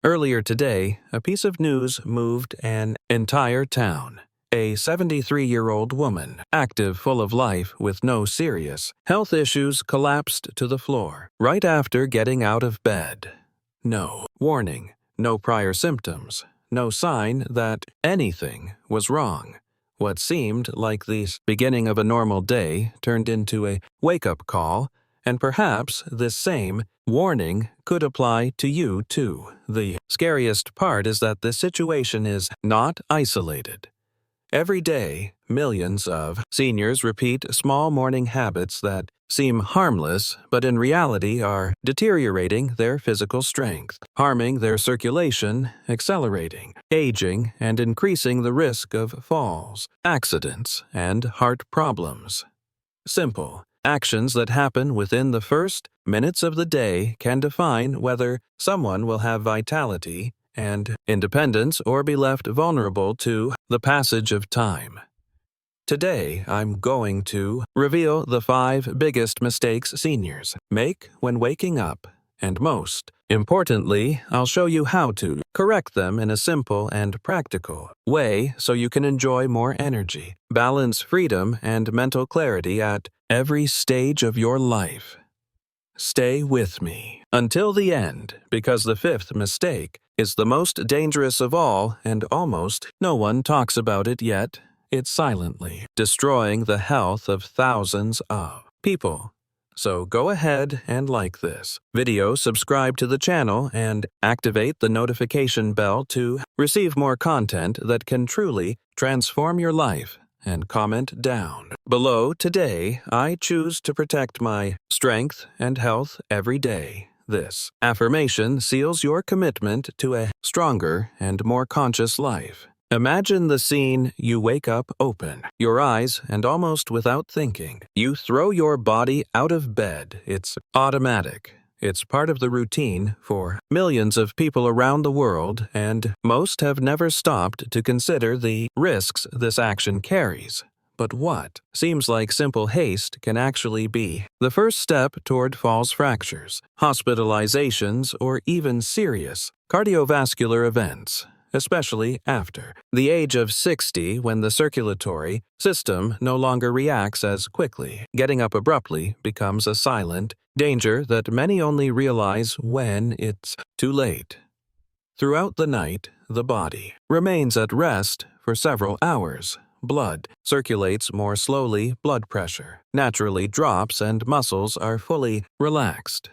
Earlier today, a piece of news moved an entire town. A 73-year-old woman, active, full of life, with no serious health issues, collapsed to the floor right after getting out of bed. No warning, no prior symptoms, no sign that anything was wrong. What seemed like the beginning of a normal day turned into a wake-up call, and perhaps this same warning could apply to you too. The scariest part is that this situation is not isolated. Every day, millions of seniors repeat small morning habits that seem harmless, but in reality are deteriorating their physical strength, harming their circulation, accelerating aging, and increasing the risk of falls, accidents, and heart problems. Simple actions that happen within the first minutes of the day can define whether someone will have vitality and independence or be left vulnerable to the passage of time. Today, I'm going to reveal the 5 biggest mistakes seniors make when waking up, and most importantly, I'll show you how to correct them in a simple and practical way so you can enjoy more energy, balance, freedom, and mental clarity at every stage of your life. Stay with me until the end, because the 5th mistake is the most dangerous of all, and almost no one talks about it yet. It's silently destroying the health of thousands of people. So go ahead and like this video, subscribe to the channel, and activate the notification bell to receive more content that can truly transform your life. And comment down below. Today, I choose to protect my strength and health every day. This affirmation seals your commitment to a stronger and more conscious life. Imagine the scene: you wake up open your eyes, and almost without thinking, you throw your body out of bed. It's automatic. It's part of the routine for millions of people around the world, and most have never stopped to consider the risks this action carries. But what seems like simple haste can actually be the first step toward falls, fractures, hospitalizations, or even serious cardiovascular events, especially after the age of 60, when the circulatory system no longer reacts as quickly. Getting up abruptly becomes a silent danger that many only realize when it's too late. Throughout the night, the body remains at rest for several hours. Blood circulates more slowly, blood pressure naturally drops, and muscles are fully relaxed.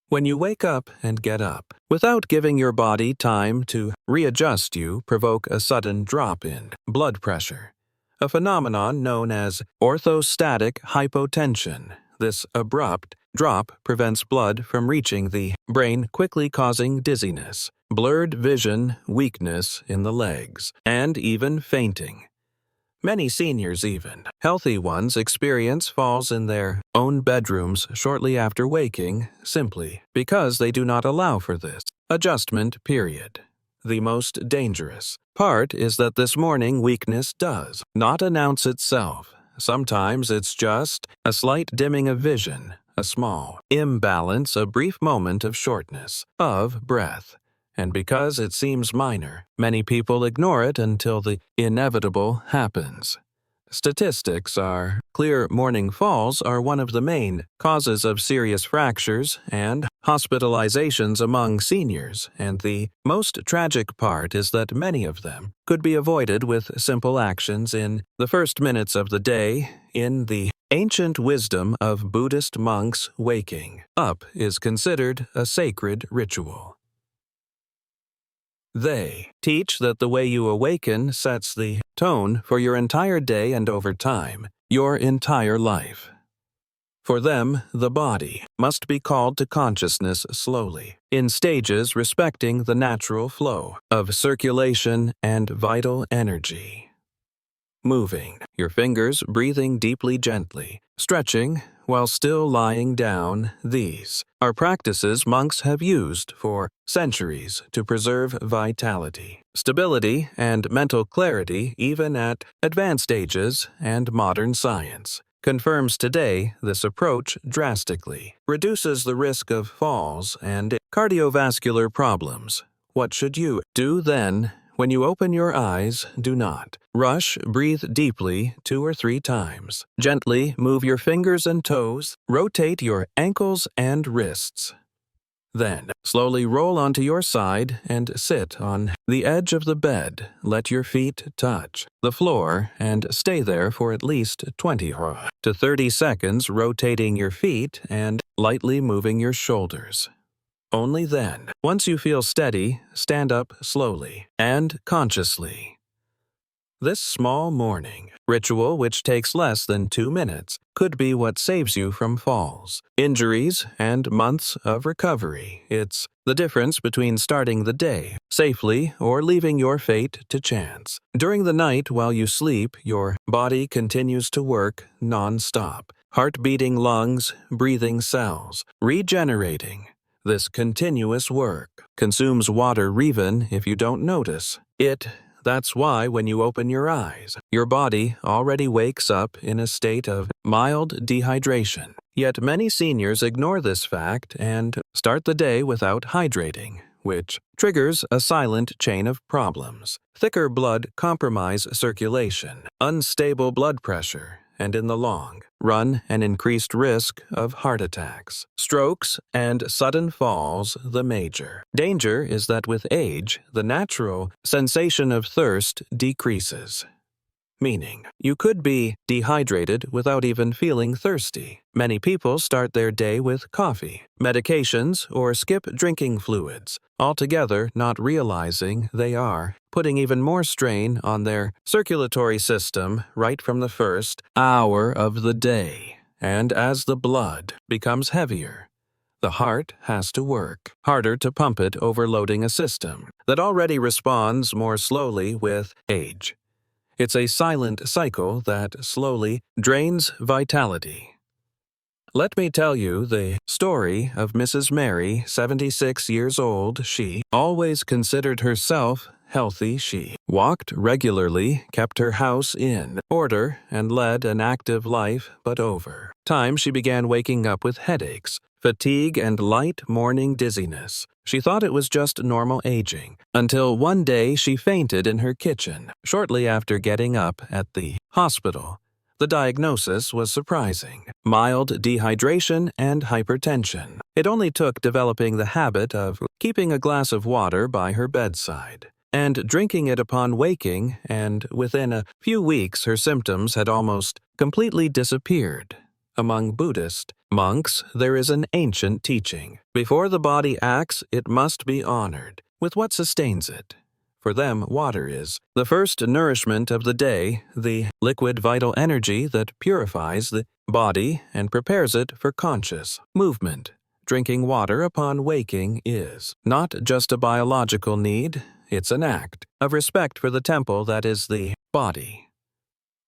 When you wake up and get up, without giving your body time to readjust, you provoke a sudden drop in blood pressure, a phenomenon known as orthostatic hypotension. This abrupt drop prevents blood from reaching the brain, quickly causing dizziness, blurred vision, weakness in the legs, and even fainting. Many seniors, even healthy ones, experience falls in their own bedrooms shortly after waking, simply because they do not allow for this adjustment period. The most dangerous part is that this morning weakness does not announce itself. Sometimes it's just a slight dimming of vision, a small imbalance, a brief moment of shortness of breath. And because it seems minor, many people ignore it until the inevitable happens. Statistics are clear: morning falls are one of the main causes of serious fractures and hospitalizations among seniors, and the most tragic part is that many of them could be avoided with simple actions in the first minutes of the day. In the ancient wisdom of Buddhist monks, waking up is considered a sacred ritual. They teach that the way you awaken sets the tone for your entire day and, over time, your entire life. For them, the body must be called to consciousness slowly, in stages, respecting the natural flow of circulation and vital energy. Moving your fingers, breathing deeply, gently, stretching while still lying down. These are practices monks have used for centuries to preserve vitality, stability, and mental clarity even at advanced ages, and modern science confirms today this approach drastically reduces the risk of falls and cardiovascular problems. What should you do then? When you open your eyes, do not rush. Breathe deeply 2 or 3 times. Gently move your fingers and toes. Rotate your ankles and wrists. Then, slowly roll onto your side and sit on the edge of the bed. Let your feet touch the floor and stay there for at least 20 to 30 seconds, rotating your feet and lightly moving your shoulders. Only then, once you feel steady, stand up slowly and consciously. This small morning ritual, which takes less than 2 minutes, could be what saves you from falls, injuries, and months of recovery. It's the difference between starting the day safely or leaving your fate to chance. During the night while you sleep, your body continues to work non-stop. Heart-beating lungs, breathing cells, regenerating. This continuous work consumes water even if you don't notice it. That's why when you open your eyes, your body already wakes up in a state of mild dehydration. Yet many seniors ignore this fact and start the day without hydrating, which triggers a silent chain of problems. Thicker blood compromise circulation, unstable blood pressure, and in the long run, an increased risk of heart attacks, strokes, and sudden falls. The major danger is that with age, the natural sensation of thirst decreases, meaning you could be dehydrated without even feeling thirsty. Many people start their day with coffee, medications, or skip drinking fluids, altogether not realizing they are putting even more strain on their circulatory system right from the first hour of the day. And as the blood becomes heavier, the heart has to work harder to pump it, overloading a system that already responds more slowly with age. It's a silent cycle that slowly drains vitality. Let me tell you the story of Mrs. Mary, 76 years old. She always considered herself healthy. She walked regularly, kept her house in order, and led an active life, but over time she began waking up with headaches, fatigue, and light morning dizziness. She thought it was just normal aging, until one day she fainted in her kitchen shortly after getting up at the hospital. The diagnosis was surprising: mild dehydration and hypertension. It only took developing the habit of keeping a glass of water by her bedside and drinking it upon waking, and within a few weeks her symptoms had almost completely disappeared. Among Buddhist monks, there is an ancient teaching: before the body acts, it must be honored with what sustains it. For them, water is the first nourishment of the day, the liquid vital energy that purifies the body and prepares it for conscious movement. Drinking water upon waking is not just a biological need, it's an act of respect for the temple that is the body.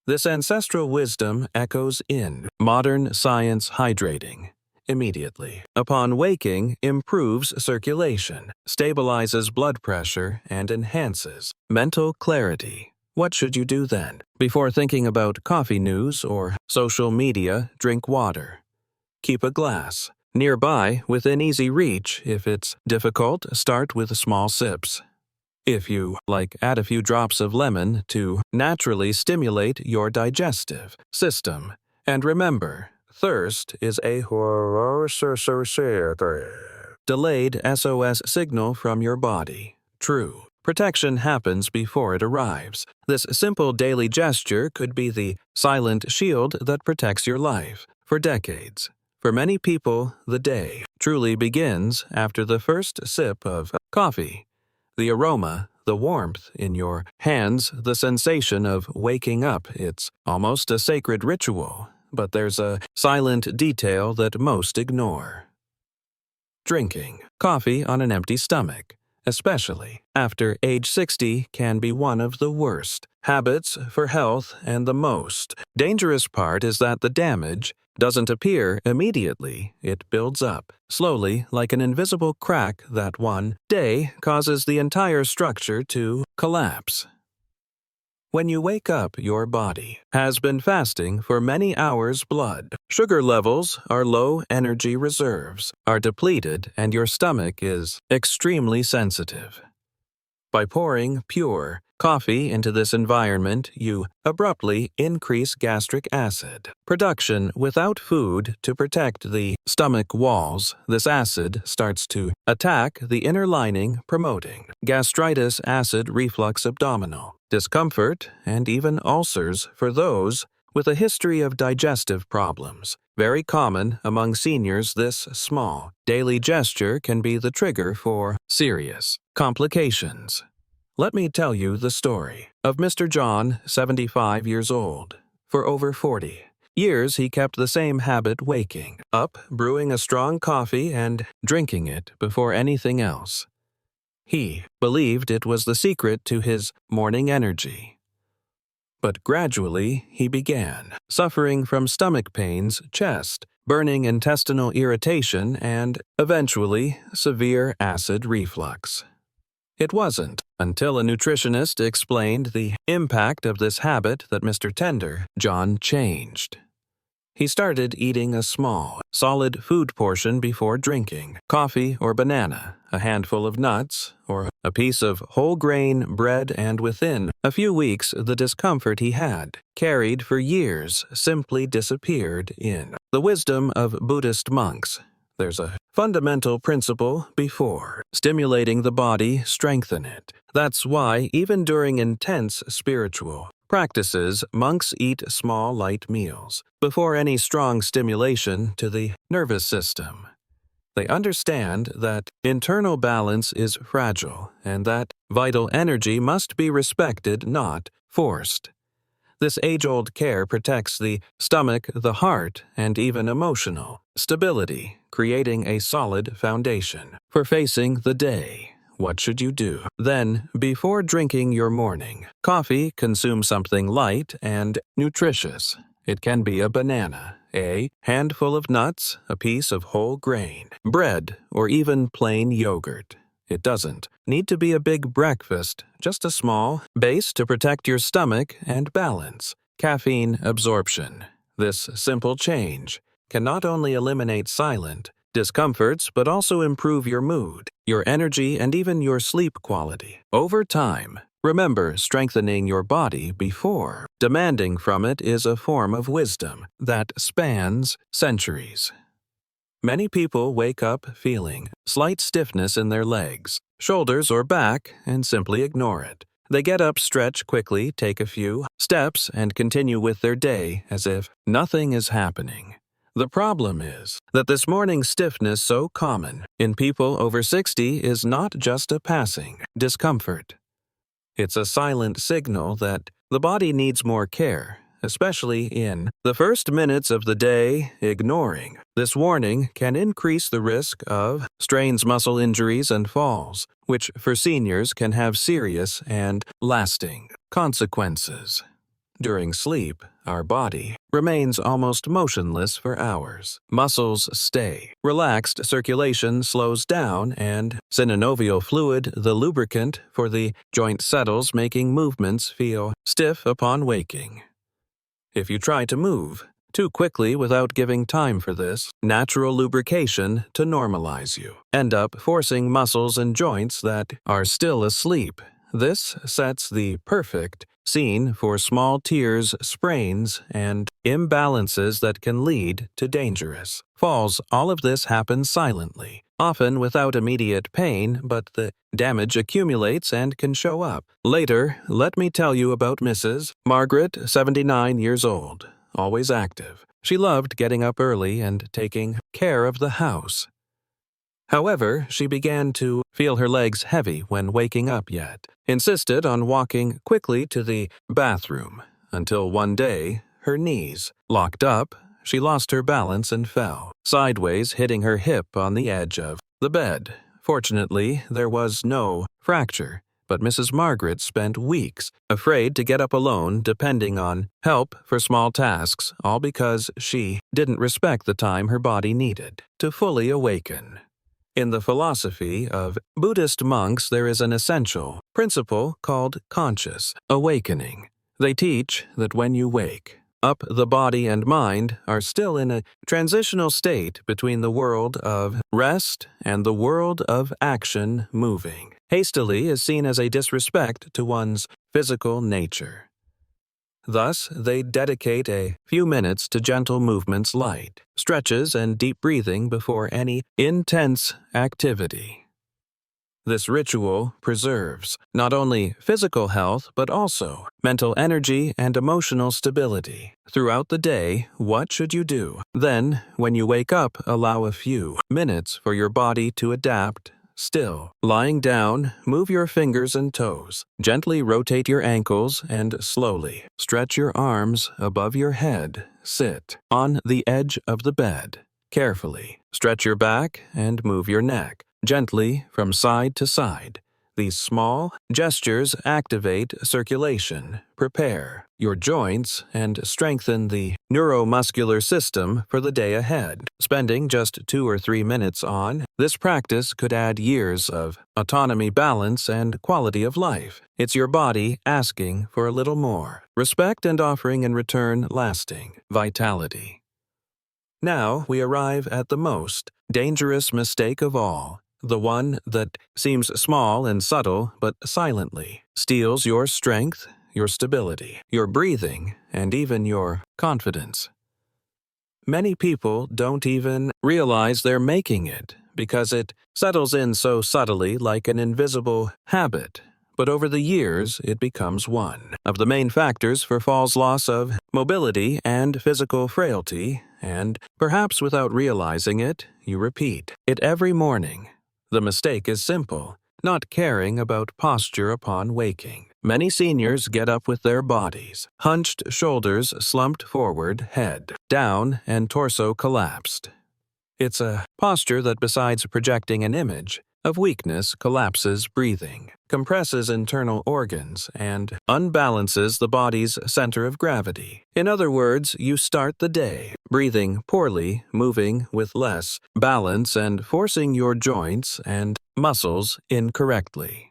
This ancestral wisdom echoes in modern science. Hydrating immediately upon waking improves circulation, stabilizes blood pressure, and enhances mental clarity. What should you do then? Before thinking about coffee news or social media, drink water. Keep a glass nearby within easy reach. If it's difficult, start with small sips. If you like, add a few drops of lemon to naturally stimulate your digestive system. And remember, thirst is a delayed SOS signal from your body. True protection happens before it arrives. This simple daily gesture could be the silent shield that protects your life for decades. For many people, the day truly begins after the first sip of coffee. The aroma, the warmth in your hands, the sensation of waking up, it's almost a sacred ritual. But there's a silent detail that most ignore. Drinking coffee on an empty stomach, especially after age 60, can be one of the worst habits for health, and the most dangerous part is that the damage doesn't appear immediately. It builds up slowly like an invisible crack that one day causes the entire structure to collapse. When you wake up, your body has been fasting for many hours. Blood sugar levels are low, energy reserves are depleted, and your stomach is extremely sensitive. By pouring pure coffee into this environment, you abruptly increase gastric acid production without food to protect the stomach walls. This acid starts to attack the inner lining, promoting gastritis, acid reflux, abdominal discomfort, and even ulcers for those with a history of digestive problems. Very common among seniors, this small daily gesture can be the trigger for serious complications. Let me tell you the story of Mr. John, 75 years old. For over 40 years, he kept the same habit, waking up, brewing a strong coffee, and drinking it before anything else. He believed it was the secret to his morning energy. But gradually, he began suffering from stomach pains, chest, burning, intestinal irritation, and eventually severe acid reflux. It wasn't until a nutritionist explained the impact of this habit that Mr. Tender John changed. He started eating a small, solid food portion before drinking coffee or banana, a handful of nuts, or a piece of whole grain bread, and within a few weeks the discomfort he had carried for years simply disappeared. In the wisdom of Buddhist monks, there's a fundamental principle: before stimulating the body, strengthen it. That's why even during intense spiritual practices, monks eat small, light meals before any strong stimulation to the nervous system. They understand that internal balance is fragile and that vital energy must be respected, not forced. This age-old care protects the stomach, the heart, and even emotional stability, creating a solid foundation for facing the day. What should you do? Then, before drinking your morning coffee, consume something light and nutritious. It can be a banana, a handful of nuts, a piece of whole grain bread, or even plain yogurt. It doesn't need to be a big breakfast, just a small base to protect your stomach and balance caffeine absorption. This simple change can not only eliminate silent discomforts but also improve your mood, your energy, and even your sleep quality over time. Remember, strengthening your body before demanding from it is a form of wisdom that spans centuries. Many people wake up feeling slight stiffness in their legs, shoulders, or back and simply ignore it. They get up, stretch quickly, take a few steps, and continue with their day as if nothing is happening. The problem is that this morning stiffness, so common in people over 60, is not just a passing discomfort. It's a silent signal that the body needs more care, especially in the first minutes of the day. Ignoring this warning can increase the risk of strains, muscle injuries, and falls, which for seniors can have serious and lasting consequences. During sleep, our body remains almost motionless for hours. Muscles stay relaxed, circulation slows down, and synovial fluid, the lubricant for the joint, settles, making movements feel stiff upon waking. If you try to move too quickly without giving time for this natural lubrication to normalize, you end up forcing muscles and joints that are still asleep. This sets the perfect scene for small tears, sprains, and imbalances that can lead to dangerous falls. All of this happens silently, often without immediate pain, but the damage accumulates and can show up later. Let me tell you about Mrs. Margaret, 79 years old, always active. She loved getting up early and taking care of the house. However, she began to feel her legs heavy when waking up, yet insisted on walking quickly to the bathroom, until one day her knees locked up. She lost her balance and fell sideways, hitting her hip on the edge of the bed. Fortunately, there was no fracture, but Mrs. Margaret spent weeks afraid to get up alone, depending on help for small tasks, all because she didn't respect the time her body needed to fully awaken. In the philosophy of Buddhist monks, there is an essential principle called conscious awakening. They teach that when you wake, Up, the body and mind are still in a transitional state between the world of rest and the world of action moving. Hastily is seen as a disrespect to one's physical nature. Thus, they dedicate a few minutes to gentle movements, light stretches, and deep breathing before any intense activity. This ritual preserves not only physical health but also mental energy and emotional stability. Throughout the day, what should you do? Then, when you wake up, allow a few minutes for your body to adapt. Still, lying down, move your fingers and toes. Gently rotate your ankles and slowly stretch your arms above your head. Sit on the edge of the bed. Carefully stretch your back and move your neck gently from side to side. These small gestures activate circulation, prepare your joints, and strengthen the neuromuscular system for the day ahead. Spending just 2 or 3 minutes on this practice could add years of autonomy, balance, and quality of life. It's your body asking for a little more respect and offering in return lasting vitality. Now we arrive at the most dangerous mistake of all. The one that seems small and subtle but silently steals your strength, your stability, your breathing, and even your confidence. Many people don't even realize they're making it because it settles in so subtly like an invisible habit. But over the years, it becomes one of the main factors for falls, loss of mobility, and physical frailty, and perhaps without realizing it, you repeat it every morning. The mistake is simple, not caring about posture upon waking. Many seniors get up with their bodies, hunched shoulders slumped forward, head down, and torso collapsed. It's a posture that, besides projecting an image of weakness, collapses breathing, compresses internal organs, and unbalances the body's center of gravity. In other words, you start the day breathing poorly, moving with less balance, and forcing your joints and muscles incorrectly.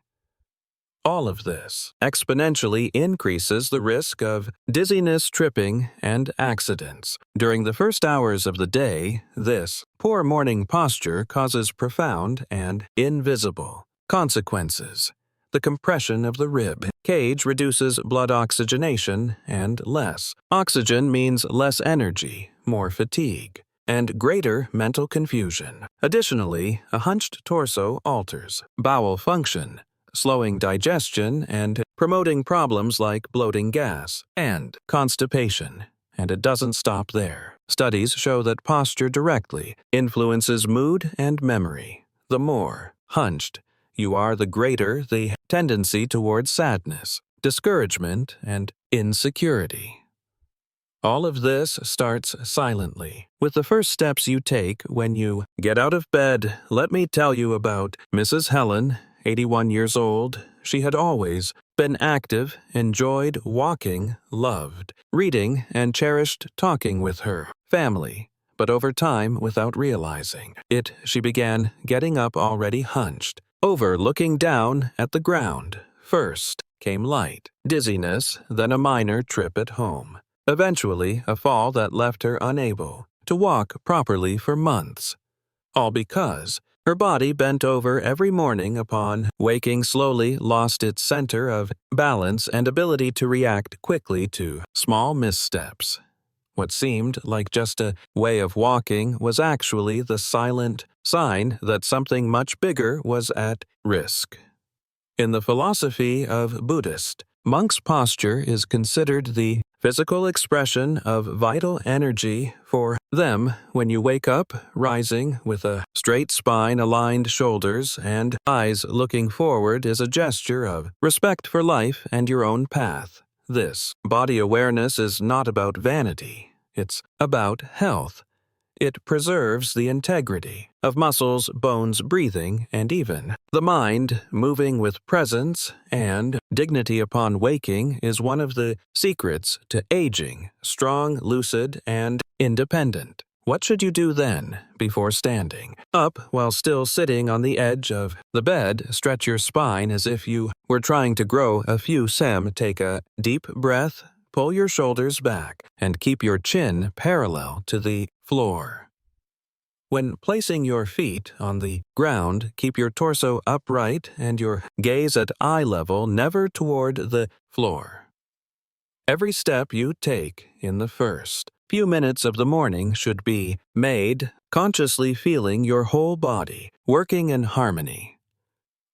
All of this exponentially increases the risk of dizziness, tripping, and accidents. During the first hours of the day, this poor morning posture causes profound and invisible consequences. The compression of the rib cage reduces blood oxygenation, and less oxygen means less energy, more fatigue, and greater mental confusion. Additionally, a hunched torso alters bowel function, slowing digestion and promoting problems like bloating, gas, and constipation. And it doesn't stop there. Studies show that posture directly influences mood and memory. The more hunched you are, the greater the tendency towards sadness, discouragement, and insecurity. All of this starts silently, with the first steps you take when you get out of bed. Let me tell you about Mrs. Helen, 81 years old. She had always been active, enjoyed walking, loved reading, and cherished talking with her family. But over time, without realizing it, she began getting up already hunched, over looking down at the ground. First came light dizziness, then a minor trip at home. Eventually, a fall that left her unable to walk properly for months. All because her body, bent over every morning upon waking, slowly lost its center of balance and ability to react quickly to small missteps. What seemed like just a way of walking was actually the silent sign that something much bigger was at risk. In the philosophy of Buddhist monks, posture is considered the physical expression of vital energy. For them, when you wake up, rising with a straight spine, aligned shoulders, and eyes looking forward is a gesture of respect for life and your own path. This body awareness is not about vanity. It's about health. It preserves the integrity of muscles, bones, breathing, and even the mind. Moving with presence and dignity upon waking is one of the secrets to aging, strong, lucid, and independent. What should you do then, before standing up while still sitting on the edge of the bed? Stretch your spine as if you were trying to grow a few cm. Take a deep breath. pull your shoulders back and keep your chin parallel to the floor. When placing your feet on the ground, keep your torso upright and your gaze at eye level, never toward the floor. Every step you take in the first few minutes of the morning should be made consciously feeling your whole body working in harmony.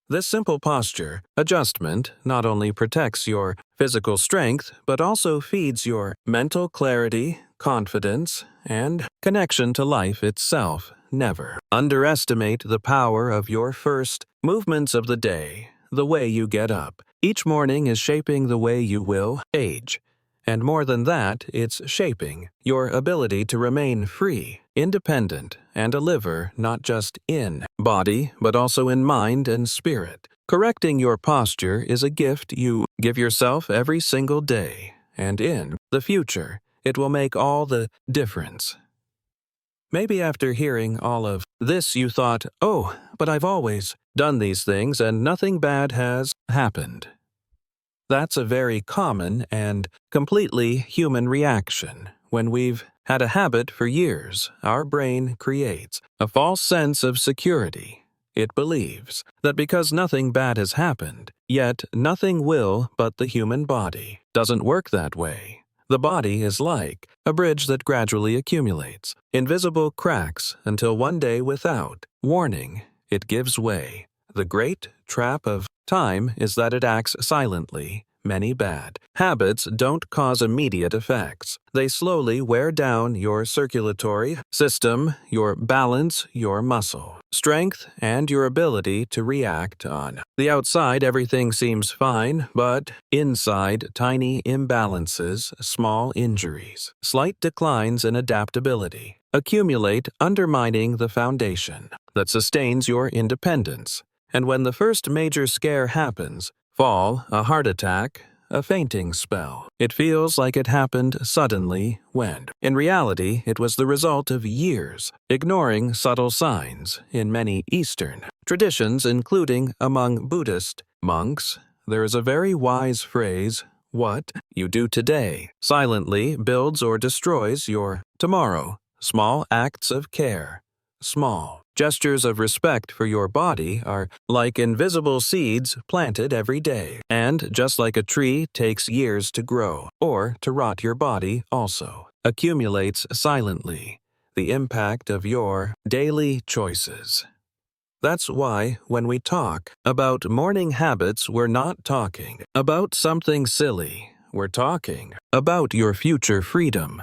This simple posture adjustment not only protects your physical strength, but also feeds your mental clarity, confidence, and connection to life itself. Never underestimate the power of your first movements of the day, the way you get up. Each morning is shaping the way you will age. And more than that, it's shaping your ability to remain free, independent, and a liver not just in body, but also in mind and spirit. Correcting your posture is a gift you give yourself every single day, and in the future, it will make all the difference. Maybe after hearing all of this, you thought, oh, but I've always done these things and nothing bad has happened. That's a very common and completely human reaction. When we've had a habit for years, our brain creates a false sense of security. It believes that because nothing bad has happened, yet nothing will but the human body. Doesn't work that way. The body is like a bridge that gradually accumulates invisible cracks until one day, without warning, it gives way. The great trap of time is that it acts silently. Many bad habits don't cause immediate effects. They slowly wear down your circulatory system, your balance, your muscle strength, and your ability to react. On the outside, everything seems fine, but inside, tiny imbalances, small injuries, slight declines in adaptability accumulate, undermining the foundation that sustains your independence. And when the first major scare happens, fall, a heart attack, a fainting spell, it feels like it happened suddenly when, in reality, it was the result of years ignoring subtle signs. In many Eastern traditions, including among Buddhist monks, there is a very wise phrase: what you do today silently builds or destroys your tomorrow. Small acts of care, small gestures of respect for your body are like invisible seeds planted every day. And just like a tree takes years to grow or to rot, your body also accumulates silently. The impact of your daily choices. That's why when we talk about morning habits, we're not talking about something silly. We're talking about your future freedom.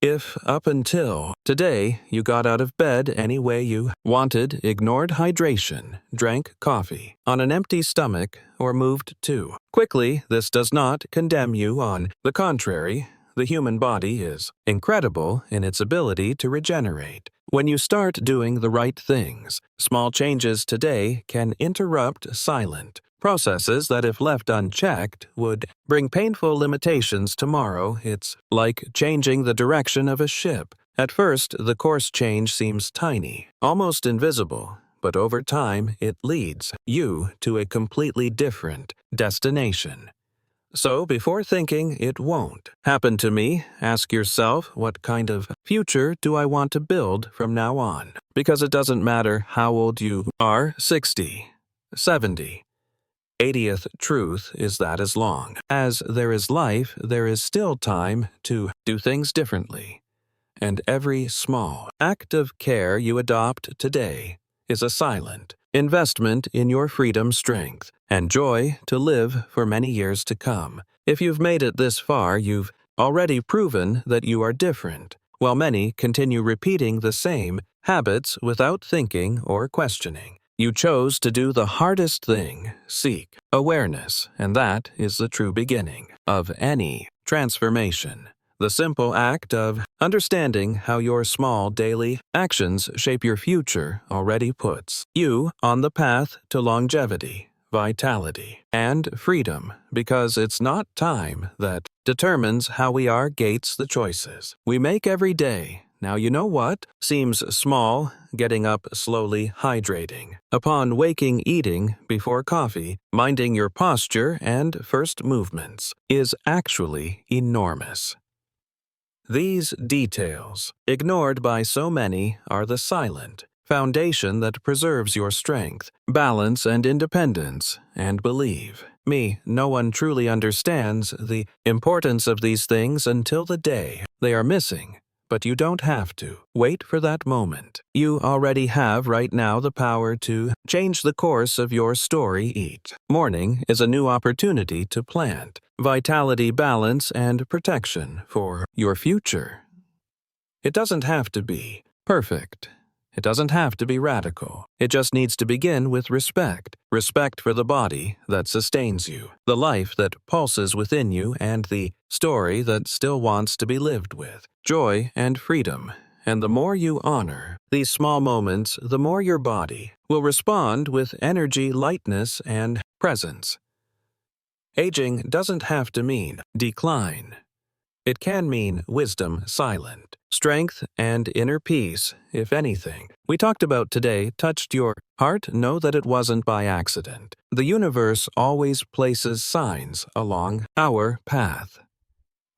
If up until today you got out of bed any way you wanted, ignored hydration, drank coffee on an empty stomach, or moved too quickly, this does not condemn you. On the contrary, the human body is incredible in its ability to regenerate. When you start doing the right things, small changes today can interrupt silent processes that, if left unchecked, would bring painful limitations tomorrow. It's like changing the direction of a ship. At first, the course change seems tiny, almost invisible, but over time it leads you to a completely different destination. So before thinking it won't happen to me, ask yourself, what kind of future do I want to build from now on? Because it doesn't matter how old you are, 60, 70. 80th truth is that as long as there is life, there is still time to do things differently. And every small act of care you adopt today is a silent investment in your freedom, strength, and joy to live for many years to come. If you've made it this far, you've already proven that you are different, while many continue repeating the same habits without thinking or questioning. You chose to do the hardest thing, seek awareness, and that is the true beginning of any transformation. The simple act of understanding how your small daily actions shape your future already puts you on the path to longevity, vitality, and freedom, because it's not time that determines how we are, gates the choices we make every day. Now you know what? Seems small, getting up slowly hydrating. Upon waking eating, before coffee, minding your posture and first movements, is actually enormous. These details, ignored by so many, are the silent foundation that preserves your strength, balance, and independence. And believe me, no one truly understands the importance of these things until the day they are missing. But you don't have to wait for that moment. You already have right now the power to change the course of your story. Each morning is a new opportunity to plant vitality, balance, and protection for your future. It doesn't have to be perfect. It doesn't have to be radical. It just needs to begin with respect. Respect for the body that sustains you, the life that pulses within you, and the story that still wants to be lived with joy and freedom. And the more you honor these small moments, the more your body will respond with energy, lightness, and presence. Aging doesn't have to mean decline. It can mean wisdom silent, strength and inner peace, if anything. We talked about today touched your heart. Know that it wasn't by accident. The universe always places signs along our path.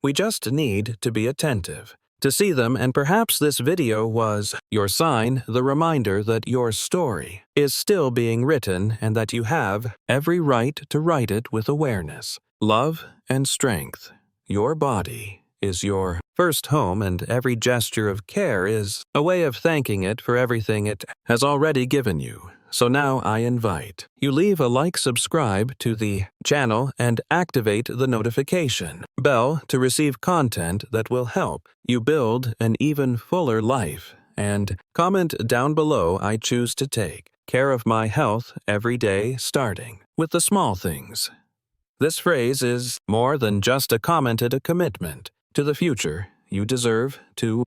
We just need to be attentive to see them, and perhaps this video was your sign, the reminder that your story is still being written and that you have every right to write it with awareness, love, and strength. Your body is your first home, and every gesture of care is a way of thanking it for everything it has already given you. So now I invite you leave a like, subscribe to the channel, and activate the notification bell to receive content that will help you build an even fuller life. And comment down below, I choose to take care of my health every day, starting with the small things. This phrase is more than just a comment, a commitment to the future you deserve to